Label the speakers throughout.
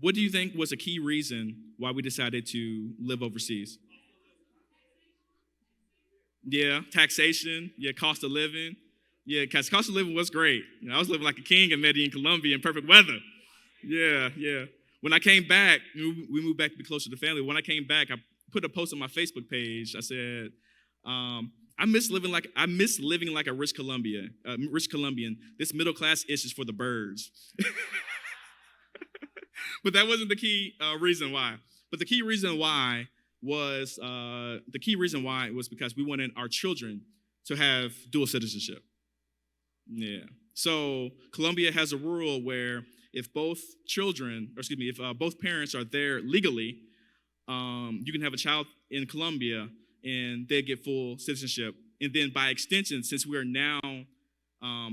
Speaker 1: What do you think was a key reason why we decided to live overseas? Yeah, taxation. Yeah, cost of living. Yeah, because cost of living was great. I was living like a king in Medellin, Colombia, in perfect weather. Yeah, yeah. When I came back, we moved back to be closer to family. When I came back, I put a post on my Facebook page. I said, I miss living like a rich Colombian. This middle class ish is for the birds. But that wasn't the key reason why. But the key reason why was because we wanted our children to have dual citizenship. Yeah. So Colombia has a rule where if both children, or excuse me, if both parents are there legally, you can have a child in Colombia and they get full citizenship. And then by extension, since we are now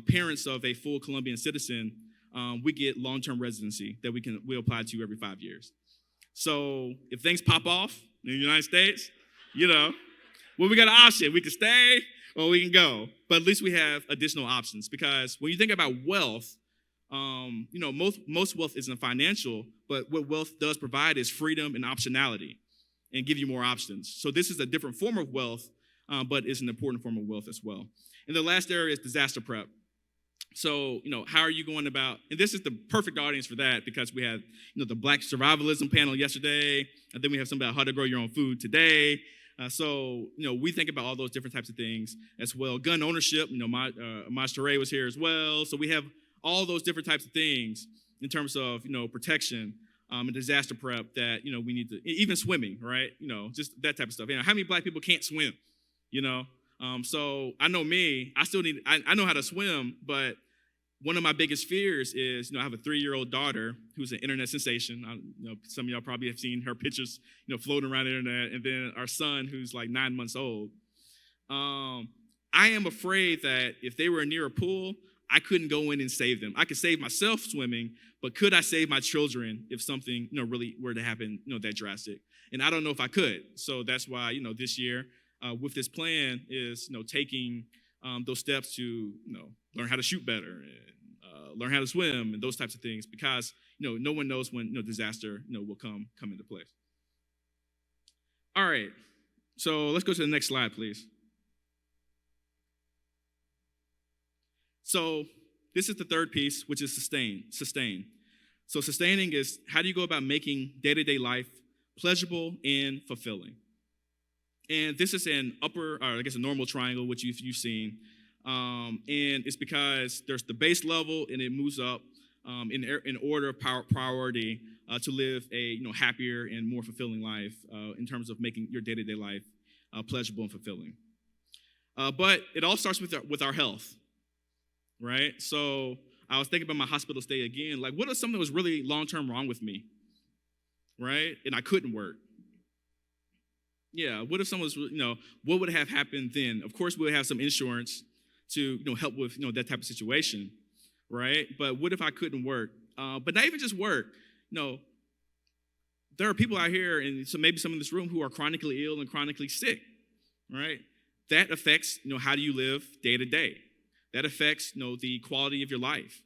Speaker 1: parents of a full Colombian citizen, we get long-term residency that we apply to every 5 years. So if things pop off in the United States, well, we got an option. We can stay or we can go. But at least we have additional options because when you think about wealth, most wealth isn't financial, but what wealth does provide is freedom and optionality and give you more options. So this is a different form of wealth, but it's an important form of wealth as well. And the last area is disaster prep. So, how are you going about, and this is the perfect audience for that because we had, the Black Survivalism panel yesterday, and then we have something about how to grow your own food today. So, we think about all those different types of things as well. Gun ownership, Maj Toure was here as well. So we have all those different types of things in terms of, protection and disaster prep that, we need to, even swimming, right? Just that type of stuff. How many Black people can't swim, So I know me, I know how to swim, but one of my biggest fears is, I have a 3-year-old daughter who's an internet sensation. Some of y'all probably have seen her pictures, floating around the internet. And then our son, who's like 9 months old. I am afraid that if they were near a pool, I couldn't go in and save them. I could save myself swimming, but could I save my children if something, really were to happen, that drastic? And I don't know if I could. So that's why, this year with this plan is, taking those steps to, learn how to shoot better and learn how to swim and those types of things because, no one knows when, disaster, will come into place. All right. So let's go to the next slide, please. So this is the third piece, which is sustain. So sustaining is how do you go about making day-to-day life pleasurable and fulfilling? And this is an a normal triangle, which you've seen. And it's because there's the base level and it moves up in order of priority to live a happier and more fulfilling life in terms of making your day-to-day life pleasurable and fulfilling. But it all starts with our health, right? So I was thinking about my hospital stay again. Like, what if something was really long-term wrong with me, right? And I couldn't work. Yeah, what if someone was, what would have happened then? Of course, we would have some insurance to, help with, that type of situation, right? But what if I couldn't work? But not even just work. There are people out here, and so maybe some in this room, who are chronically ill and chronically sick, right? That affects, how do you live day to day? That affects, the quality of your life.